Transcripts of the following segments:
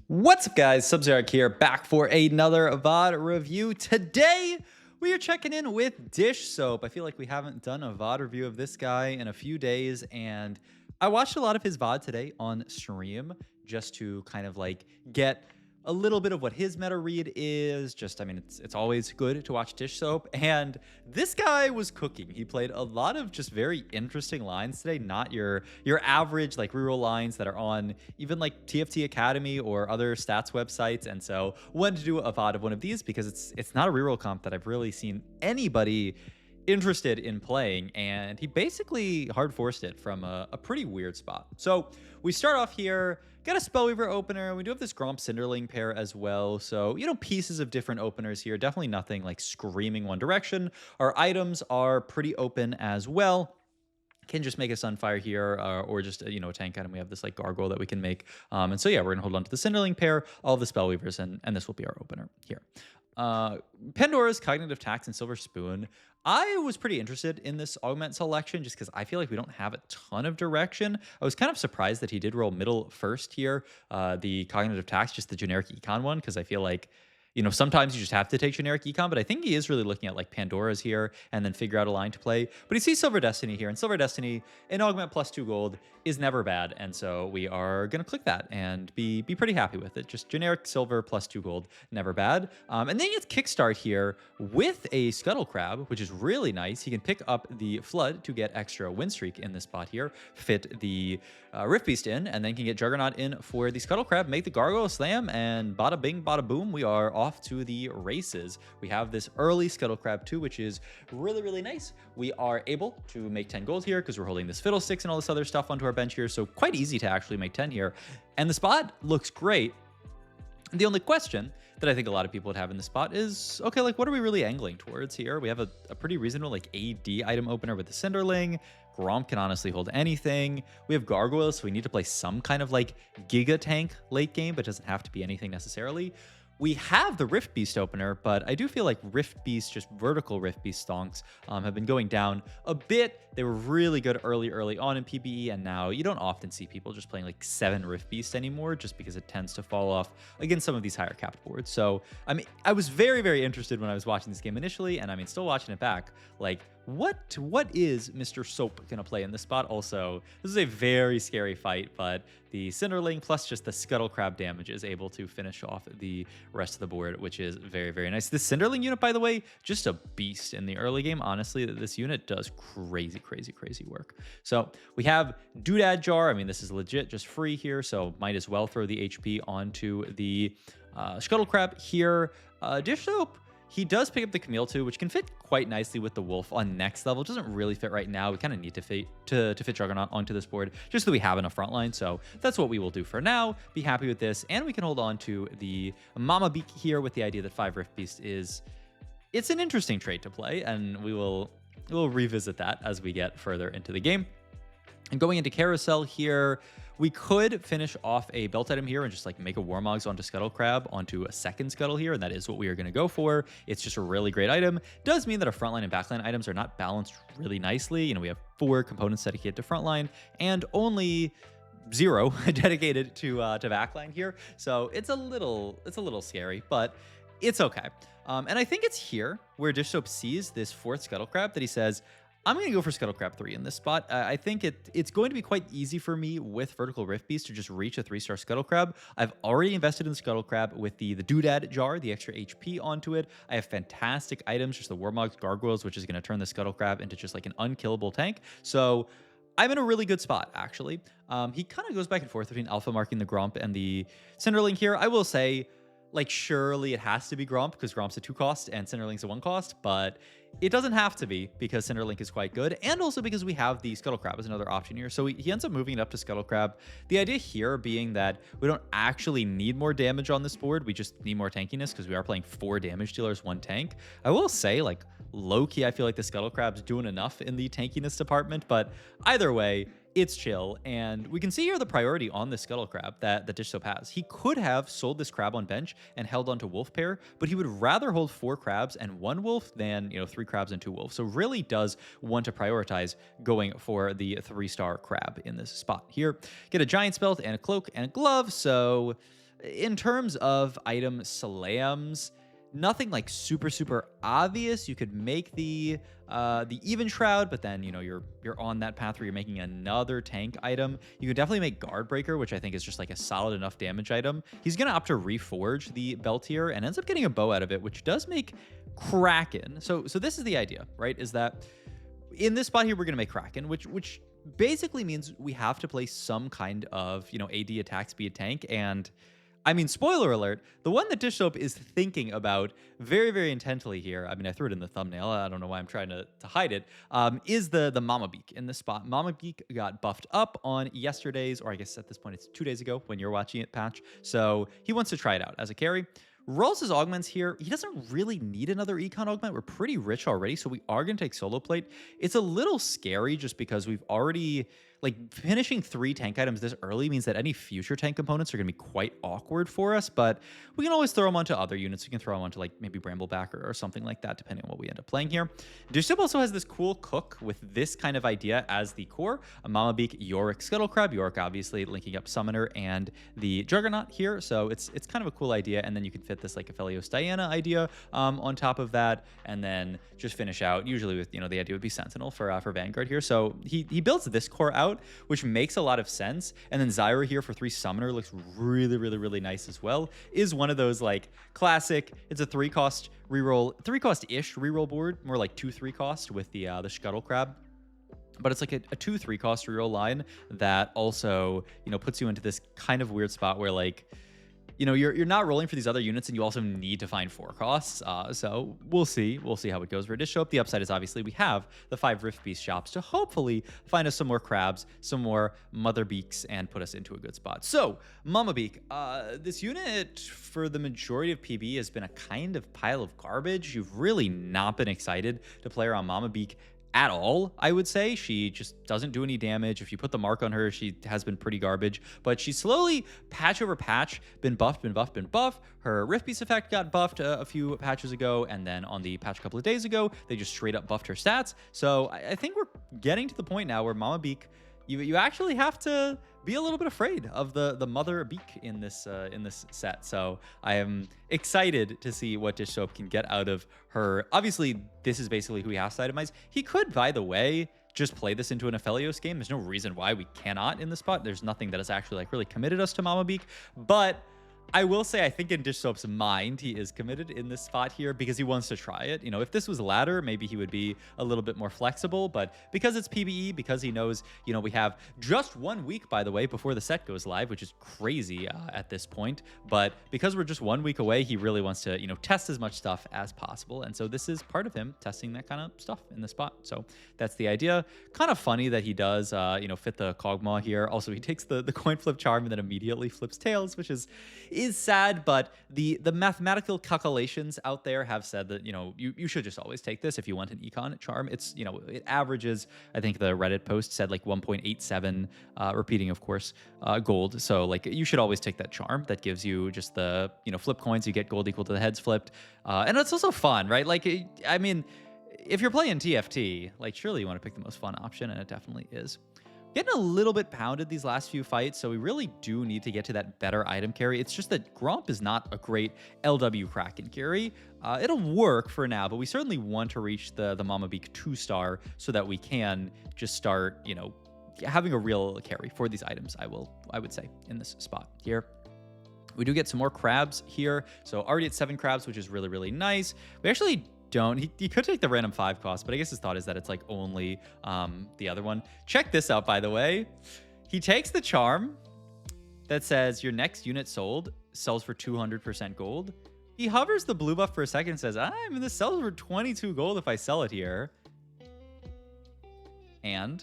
What's up, guys? Sub-Zero here, back for another VOD review. Today, we are checking in with Dishsoap. I feel like we haven't done a VOD review of this guy in a few days, and I watched a lot of his VOD today on stream just to kind of like get a little bit of what his meta read is. I mean, it's always good to watch Dishsoap, and this guy was cooking. He played a lot of just very interesting lines today, not your average like reroll lines that are on even like TFT Academy or other stats websites. And so wanted to do a VOD of one of these because it's not a reroll comp that I've really seen anybody interested in playing, and he basically hard forced it from a pretty weird spot. So we start off here, got a Spellweaver opener. We do have this Gromp Cinderling pair as well, so pieces of different openers here, definitely nothing like screaming one direction. Our items are pretty open as well. Can just make a Sunfire here, or just a tank item. We have this like Gargoyle that we can make, and so yeah, we're gonna hold on to the Cinderling pair, all of the Spellweavers, and this will be our opener here. Pandora's Cognitive Tax and Silver Spoon. I was pretty interested in this augment selection just because I feel like we don't have a ton of direction. I was kind of surprised that he did roll middle first here. The Cognitive Tax, just the generic econ one, because I feel like sometimes you just have to take generic econ, but I think he is really looking at like Pandora's here and then figure out a line to play. But he sees Silver Destiny here, and Silver Destiny, an augment plus 2 gold is never bad. And so we are going to click that and be pretty happy with it. Just generic silver plus 2 gold, never bad. And then he gets Kickstart here with a Scuttle Crab, which is really nice. He can pick up the Flood to get extra win streak in this spot here, fit the Rift Beast in, and then can get Juggernaut in for the Scuttle Crab, make the Gargoyle Slam, and bada bing, bada boom, we are off to the races. We have this early Scuttle Crab too, which is really, really nice. We are able to make 10 gold here because we're holding this Fiddlesticks and all this other stuff onto our bench here, so quite easy to actually make 10 here. And the spot looks great. The only question that I think a lot of people would have in this spot is, okay, like what are we really angling towards here? We have a pretty reasonable like AD item opener with the Cinderling. Gromp can honestly hold anything. We have Gargoyles, so we need to play some kind of like Giga Tank late game, but doesn't have to be anything necessarily. We have the Rift Beast opener, but I do feel like Rift Beast, just vertical Rift Beast stonks, have been going down a bit. They were really good early on in PBE, and now you don't often see people just playing like 7 Rift Beast anymore, just because it tends to fall off against some of these higher capped boards. So, I mean, I was very, very interested when I was watching this game initially, and I mean, still watching it back. Like, what is Mr. Soap going to play in this spot? Also, this is a very scary fight, but the Cinderling plus just the Scuttle Crab damage is able to finish off the rest of the board, which is very, very nice. This Cinderling unit, by the way, just a beast in the early game. Honestly, this unit does crazy work. So we have Doodad Jar. I mean, this is legit just free here, so might as well throw the HP onto the Scuttle Crab here. Dishsoap, he does pick up the Camille too, which can fit quite nicely with the Wolf on next level. It doesn't really fit right now. We kind of need to fit Juggernaut onto this board just so we have enough frontline. So that's what we will do for now. Be happy with this, and we can hold on to the Mama Beak here with the idea that 5 Rift Beast it's an interesting trait to play, and we'll revisit that as we get further into the game. And going into Carousel here, we could finish off a belt item here and just like make a Warmogs onto Scuttle Crab onto a second Scuttle here, and that is what we are going to go for. It's just a really great item. Does mean that our frontline and backline items are not balanced really nicely. We have 4 components dedicated to frontline and only 0 dedicated to backline here, so it's a little scary, but it's okay. And I think it's here where Dishsoap sees this 4th Scuttle Crab that he says, I'm going to go for Scuttle Crab 3 in this spot. I think it's going to be quite easy for me with Vertical Rift Beast to just reach a 3-star Scuttle Crab. I've already invested in the Scuttle Crab with the Doodad Jar, the extra HP onto it. I have fantastic items, just the Warmogs, Gargoyles, which is going to turn the Scuttle Crab into just like an unkillable tank. So I'm in a really good spot, actually. He kind of goes back and forth between alpha marking the Gromp and the Cinderling here. I will say, like, surely it has to be Gromp because Gromp's a 2 cost and Cinderling's a 1 cost, but it doesn't have to be because Cinderlink is quite good, and also because we have the Scuttle Crab as another option here. So he ends up moving it up to Scuttle Crab. The idea here being that we don't actually need more damage on this board. We just need more tankiness because we are playing 4 damage dealers, 1 tank. I will say, like, low-key, I feel like the Scuttle Crab's doing enough in the tankiness department, but either way, it's chill. And we can see here the priority on the Scuttle Crab that Dishsoap has. He could have sold this crab on bench and held onto Wolf pair, but he would rather hold 4 crabs and 1 wolf than 3 crabs and 2 wolves. So really does want to prioritize going for the 3-star crab in this spot here. Get a giant spelt and a cloak and a glove. So In terms of item slams, nothing like super obvious. You could make the even shroud, but then you're on that path where you're making another tank item. You could definitely make guard breaker, which I think is just like a solid enough damage item. He's gonna opt to reforge the belt here and ends up getting a bow out of it, which does make Kraken. So this is the idea, right? Is that in this spot here we're gonna make Kraken, which basically means we have to play some kind of AD attack speed tank. And I mean, spoiler alert, the one that Dishsoap is thinking about very intently here, I mean, I threw it in the thumbnail, I don't know why I'm trying to hide it, is the Mama Beak in this spot. Mama Beak got buffed up on yesterday's, or I guess at this point it's 2 days ago when you're watching it, patch. So he wants to try it out as a carry. Rolls his augments here. He doesn't really need another econ augment. We're pretty rich already, so we are going to take solo plate. It's a little scary just because we've already, like, finishing 3 tank items this early means that any future tank components are going to be quite awkward for us, but we can always throw them onto other units. We can throw them onto, like, maybe Brambleback or something like that, depending on what we end up playing here. Dishsoap also has this cool cook with this kind of idea as the core. A Mama Beak, Yorick, Scuttle Crab. Yorick, obviously, linking up Summoner and the Juggernaut here, so it's kind of a cool idea, and then you can fit this, like, Aphelios Diana idea on top of that, and then just finish out, usually with, the idea would be Sentinel for Vanguard here. So he builds this core out, which makes a lot of sense, and then Zyra here for 3 Summoner looks really nice as well. Is one of those, like, classic, it's a 3-cost reroll, 3-cost-ish reroll board, more like 2-3 cost with the Scuttle Crab. But it's like a 2-3 cost reroll line that also, puts you into this kind of weird spot where, like, you're not rolling for these other units, and you also need to find 4 costs. So we'll see. We'll see how it goes for Dishsoap. The upside is obviously we have the 5 Rift Beast shops to hopefully find us some more crabs, some more Mother Beaks, and put us into a good spot. So Mama Beak, this unit for the majority of PB has been a kind of pile of garbage. You've really not been excited to play her on Mama Beak at all, I would say. She just doesn't do any damage. If you put the mark on her, she has been pretty garbage, but she's slowly, patch over patch, been buffed. Her Rift Beast effect got buffed a few patches ago, and then on the patch a couple of days ago, they just straight up buffed her stats. So I think we're getting to the point now where Mama Beak, you actually have to be a little bit afraid of the Mother Beak in this set. So I am excited to see what Dishsoap can get out of her. Obviously, this is basically who he has to itemize. He could, by the way, just play this into an Aphelios game. There's no reason why we cannot in the spot. There's nothing that has actually, like, really committed us to Mama Beak, but I will say, I think in Dishsoap's mind, he is committed in this spot here because he wants to try it. If this was ladder, maybe he would be a little bit more flexible, but because it's PvE, because he knows, we have just 1 week, by the way, before the set goes live, which is crazy at this point, but because we're just 1 week away, he really wants to, test as much stuff as possible, and so this is part of him testing that kind of stuff in the spot. So that's the idea. Kind of funny that he does, fit the Kog'Maw here. Also, he takes the coin flip charm and then immediately flips tails, which is sad, but the mathematical calculations out there have said that you should just always take this if you want an econ charm. It's it averages, I think the Reddit post said, like 1.87 repeating, of course, gold. So, like, you should always take that charm that gives you just the flip coins. You get gold equal to the heads flipped, and it's also fun, right? Like, I mean, if you're playing TFT, like, surely you want to pick the most fun option, and it definitely is. Getting a little bit pounded these last few fights, so we really do need to get to that better item carry. It's just that Gromp is not a great LW Kraken carry. It'll work for now, but we certainly want to reach the Mama Beak 2-star so that we can just start, having a real carry for these items, I would say, in this spot here. We do get some more crabs here, so already at 7 crabs, which is really nice. We actually don't. He could take the random 5 cost, but I guess his thought is that it's, like, only the other one. Check this out, by the way. He takes the charm that says your next unit sold sells for 200% gold. He hovers the blue buff for a second and says, this sells for 22 gold if I sell it here. And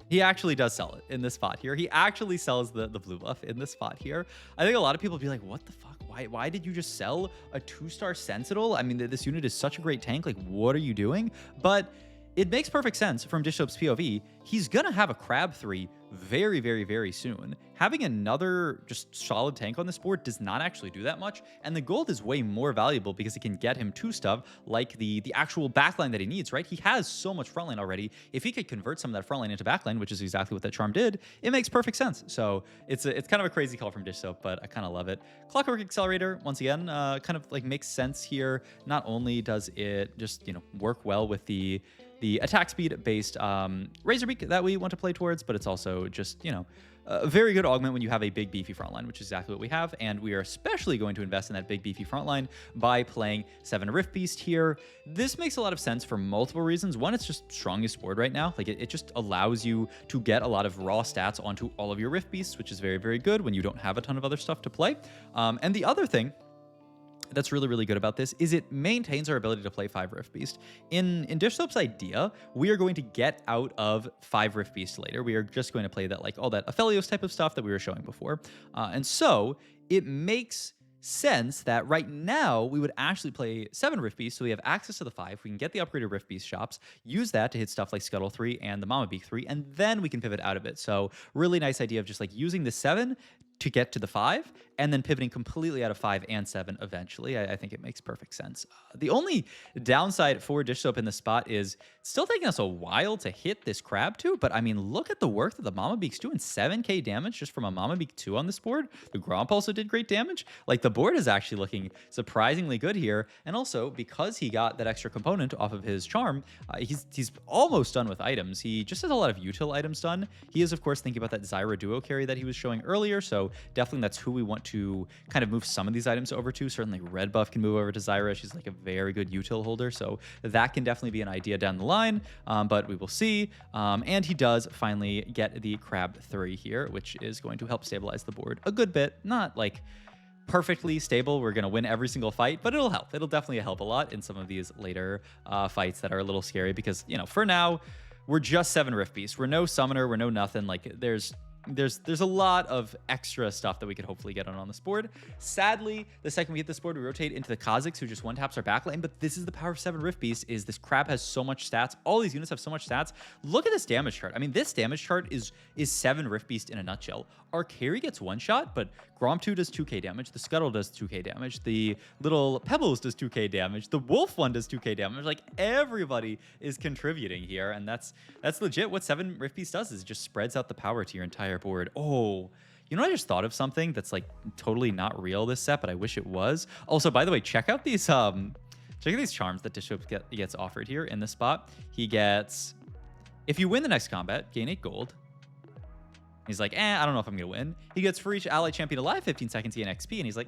he actually does sell it in this spot here. He actually sells the blue buff in this spot here. I think a lot of people would be like, what the fuck? Why did you just sell a 2-star Sentinel? I mean, this unit is such a great tank. Like, what are you doing? But it makes perfect sense from Dishsoap's POV. He's going to have a Crab 3 very, very, very soon. Having another just solid tank on this board does not actually do that much, and the gold is way more valuable because it can get him two stuff like the actual backline that he needs, right? He has so much frontline already. If he could convert some of that frontline into backline, which is exactly what that charm did, it makes perfect sense. So it's kind of a crazy call from Dishsoap, but I kind of love it. Clockwork Accelerator, once again, kind of like makes sense here. Not only does it just, you know, work well with the attack speed based Razor Beak that we want to play towards, but it's also just, you know, a very good augment when you have a big beefy frontline, which is exactly what we have. And we are especially going to invest in that big beefy frontline by playing 7 Rift Beast here. This makes a lot of sense for multiple reasons. One, it's just strongest board right now. Like it just allows you to get a lot of raw stats onto all of your Rift Beasts, which is very, very good when you don't have a ton of other stuff to play. And the other thing that's really, really good about this is it maintains our ability to play 5 Rift Beast. In Dishsoap's idea, we are going to get out of 5 Rift Beast later. We are just going to play that, like all that Aphelios type of stuff that we were showing before. And so it makes sense that right now we would actually play 7 Rift Beasts, so we have access to the 5. We can get the upgraded Rift Beast shops, use that to hit stuff like Scuttle 3 and the Mama Beak 3, and then we can pivot out of it. So really nice idea of just like using the 7 to get to the 5, and then pivoting completely out of 5 and 7 eventually. I think it makes perfect sense. The only downside for Dishsoap in this spot is it's still taking us a while to hit this crab 2, but I mean, look at the work that the Mama Beak's doing. 7k damage just from a Mama Beak 2 on this board. The Gromp also did great damage. Like, the board is actually looking surprisingly good here, and also because he got that extra component off of his charm, he's almost done with items. He just has a lot of util items done. He is, of course, thinking about that Zyra duo carry that he was showing earlier, so definitely that's who we want to kind of move some of these items over to. Certainly Red Buff can move over to Zyra. She's like a very good util holder, so that can definitely be an idea down the line, but we will see. And he does finally get the Crab 3 here, which is going to help stabilize the board a good bit. Not like perfectly stable, we're going to win every single fight, but it'll help. It'll definitely help a lot in some of these later fights that are a little scary because, you know, for now, we're just 7 Rift Beasts. We're no summoner, we're no nothing. Like, there's a lot of extra stuff that we could hopefully get on this board. Sadly, the second we hit this board, we rotate into the Kha'Zix, who just one-taps our backline, but this is the power of 7 Rift Beast, is this crab has so much stats. All these units have so much stats. Look at this damage chart. I mean, this damage chart is 7 Rift Beast in a nutshell. Our carry gets one shot, but Gromp 2 does 2k damage, the Scuttle does 2k damage, the little Pebbles does 2k damage, the Wolf one does 2k damage. Like, everybody is contributing here, and that's legit. What 7 Rift Beast does is it just spreads out the power to your entire board. Oh, you know, I just thought of something that's like totally not real this set, but I wish it was. Also, by the way, check out these charms that Dishsoap gets offered here in this spot. He gets, if you win the next combat, gain 8 gold. He's like, I don't know if I'm gonna win. He gets for each ally champion alive 15 seconds, he gain XP, and he's like,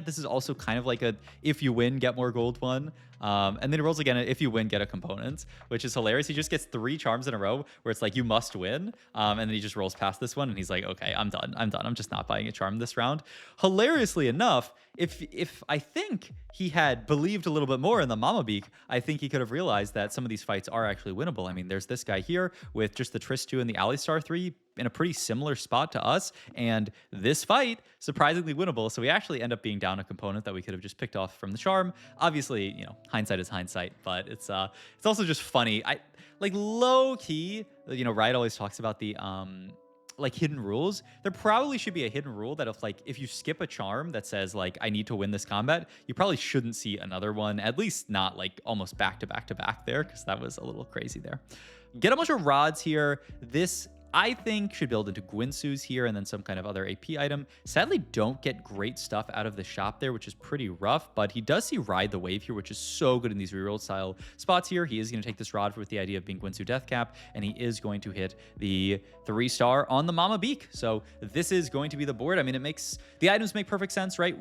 this is also kind of like a if you win, get more gold one. And then he rolls again, if you win, get a component, which is hilarious. He just gets 3 charms in a row where it's like, you must win. And then he just rolls past this one, and he's like, okay, I'm done. I'm just not buying a charm this round. Hilariously enough, if I think he had believed a little bit more in the Mama Beak, I think he could have realized that some of these fights are actually winnable. I mean, there's this guy here with just the Triss 2 and the Alistar 3 in a pretty similar spot to us, and this fight surprisingly winnable. So we actually end up being down a component that we could have just picked off from the charm. Obviously, you know, hindsight is hindsight, but it's also just funny. I like, low key, you know, Riot always talks about the like hidden rules. There probably should be a hidden rule that if you skip a charm that says like, I need to win this combat, you probably shouldn't see another one, at least not like almost back to back to back there, because that was a little crazy there. Get a bunch of rods here. This, I think, should build into Gwinsu's here and then some kind of other AP item. Sadly, don't get great stuff out of the shop there, which is pretty rough, but he does see Ride the Wave here, which is so good in these reroll style spots here. He is going to take this rod with the idea of being Gwinsu Deathcap, and he is going to hit the 3-star on the Mama Beak. So this is going to be the board. I mean, the items make perfect sense, right?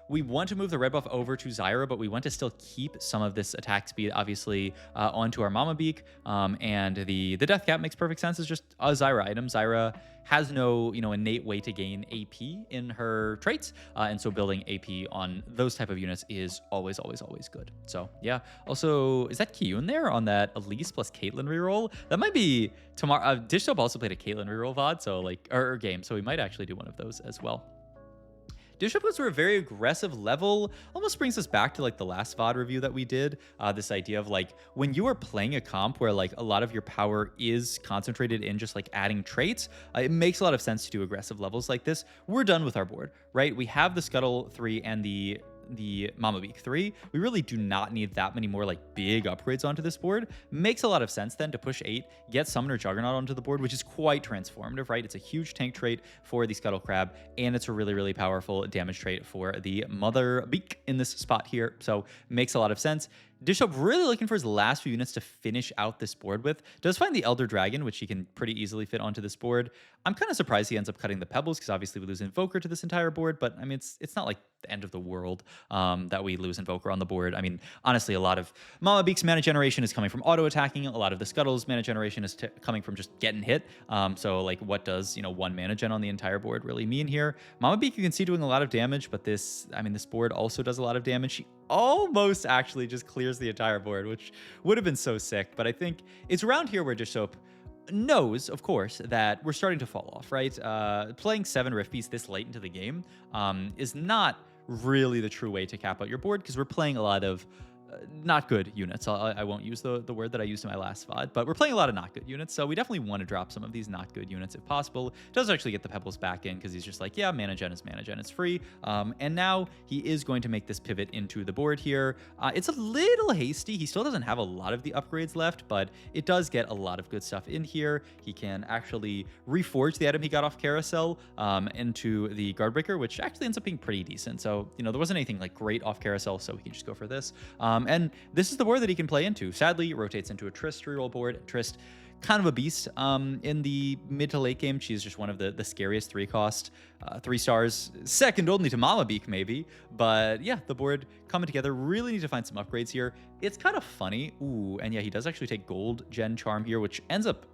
We want to move the red buff over to Zyra, but we want to still keep some of this attack speed, obviously, onto our Mama Beak. And the Death Cap makes perfect sense. It's just a Zyra item. Zyra has no, you know, innate way to gain AP in her traits. And so building AP on those type of units is always, always, always good. So yeah. Also, is that Kiyun there on that Elise plus Caitlyn reroll? That might be tomorrow. Dishsoap also played a Caitlyn reroll VOD, so like, or game. So we might actually do one of those as well. Dishsoap goes for a very aggressive level. Almost brings us back to like the last VOD review that we did. This idea of like when you are playing a comp where like a lot of your power is concentrated in just like adding traits, it makes a lot of sense to do aggressive levels like this. We're done with our board, right? We have the Scuttle 3 and the Mama Beak 3. We really do not need that many more like big upgrades onto this board. Makes a lot of sense then to push 8, get Summoner Juggernaut onto the board, which is quite transformative, right? It's a huge tank trait for the Scuttle Crab, and it's a really, really powerful damage trait for the Mother Beak in this spot here. So makes a lot of sense. Dishsoap really looking for his last few units to finish out this board with. Does find the Elder Dragon, which he can pretty easily fit onto this board. I'm kind of surprised he ends up cutting the Pebbles, because obviously we lose Invoker to this entire board, but I mean, it's not like the end of the world that we lose Invoker on the board. I mean, honestly, a lot of Mama Beak's mana generation is coming from auto-attacking. A lot of the Scuttle's mana generation is coming from just getting hit. So like, what does, one mana gen on the entire board really mean here? Mama Beak, you can see doing a lot of damage, but this board also does a lot of damage. She almost actually just clears the entire board, which would have been so sick. But I think it's around here where Dishsoap knows, of course, that we're starting to fall off, right? Playing 7 Rift Beasts this late into the game is not really the true way to cap out your board, because we're playing a lot of not good units. I won't use the word that I used in my last VOD, but we're playing a lot of not good units, so we definitely want to drop some of these not good units if possible. Does actually get the Pebbles back in, because he's just like, yeah, mana gen is mana gen, it's free. And now he is going to make this pivot into the board here. It's a little hasty. He still doesn't have a lot of the upgrades left, but it does get a lot of good stuff in here. He can actually reforge the item he got off Carousel into the Guardbreaker, which actually ends up being pretty decent. So, there wasn't anything like great off Carousel, so we can just go for this. And this is the board that he can play into. Sadly, it rotates into a Trist reroll board. Trist, kind of a beast in the mid to late game. She's just one of the scariest 3-cost 3 stars, second only to Mama Beak maybe. But yeah, the board coming together. Really need to find some upgrades here. It's kind of funny. Ooh, and yeah, he does actually take Gold Gen Charm here, which ends up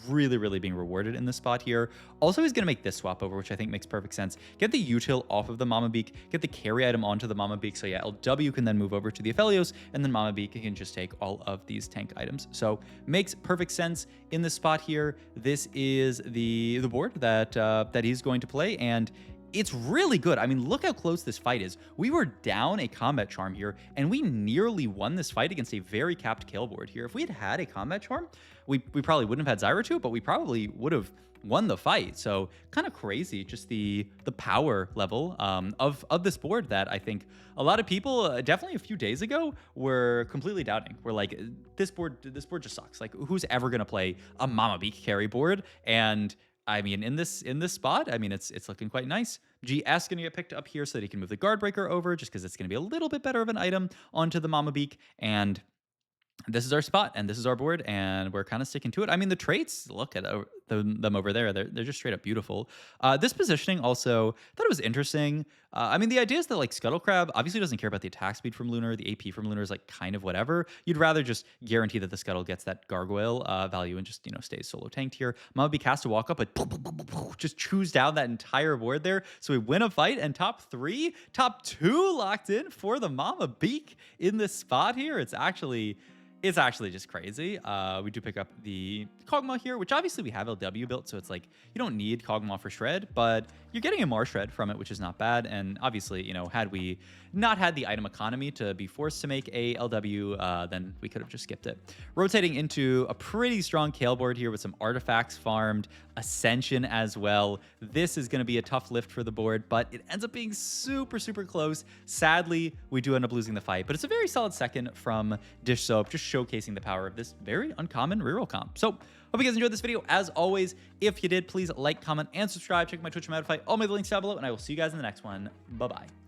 really, really being rewarded in this spot here. Also, he's going to make this swap over, which I think makes perfect sense. Get the util off of the Mama Beak, get the carry item onto the Mama Beak. So yeah, LW can then move over to the Aphelios, and then Mama Beak can just take all of these tank items. So makes perfect sense in this spot here. This is the board that he's going to play, and it's really good. I mean, look how close this fight is. We were down a combat charm here, and we nearly won this fight against a very capped kill board here. If we had had a combat charm, we probably wouldn't have had Zyra 2, but we probably would have won the fight. So kind of crazy, just the power level of this board that I think a lot of people definitely a few days ago were completely doubting. We're like, this board just sucks. Like, who's ever gonna play a Mama Beak carry board? And I mean, in this spot, I mean, it's looking quite nice. GS going to get picked up here so that he can move the Guardbreaker over, just because it's going to be a little bit better of an item onto the Mama Beak. And this is our spot, and this is our board, and we're kind of sticking to it. I mean, the traits, look at them over there. They're just straight up beautiful. This positioning also, thought it was interesting. I mean, the idea is that like Scuttle Crab obviously doesn't care about the attack speed from Lunar. The AP from Lunar is like kind of whatever. You'd rather just guarantee that the Scuttle gets that Gargoyle value and just, stays solo tanked here. Mama Beak has to walk up, but just chews down that entire board there. So we win a fight, and top 2 locked in for the Mama Beak in this spot here. It's actually just crazy. We do pick up the Kog'Maw here, which obviously we have LW built, so it's like you don't need Kog'Maw for Shred, but you're getting a Mar Shred from it, which is not bad. And obviously, had we not had the item economy to be forced to make a LW, then we could have just skipped it. Rotating into a pretty strong Kale board here with some artifacts farmed, Ascension as well. This is going to be a tough lift for the board, but it ends up being super, super close. Sadly, we do end up losing the fight, but it's a very solid second from Dishsoap, just showcasing the power of this very uncommon reroll comp. So, hope you guys enjoyed this video. As always, if you did, please like, comment, and subscribe. Check my Twitch and Modify. All my links down below, and I will see you guys in the next one. Bye-bye.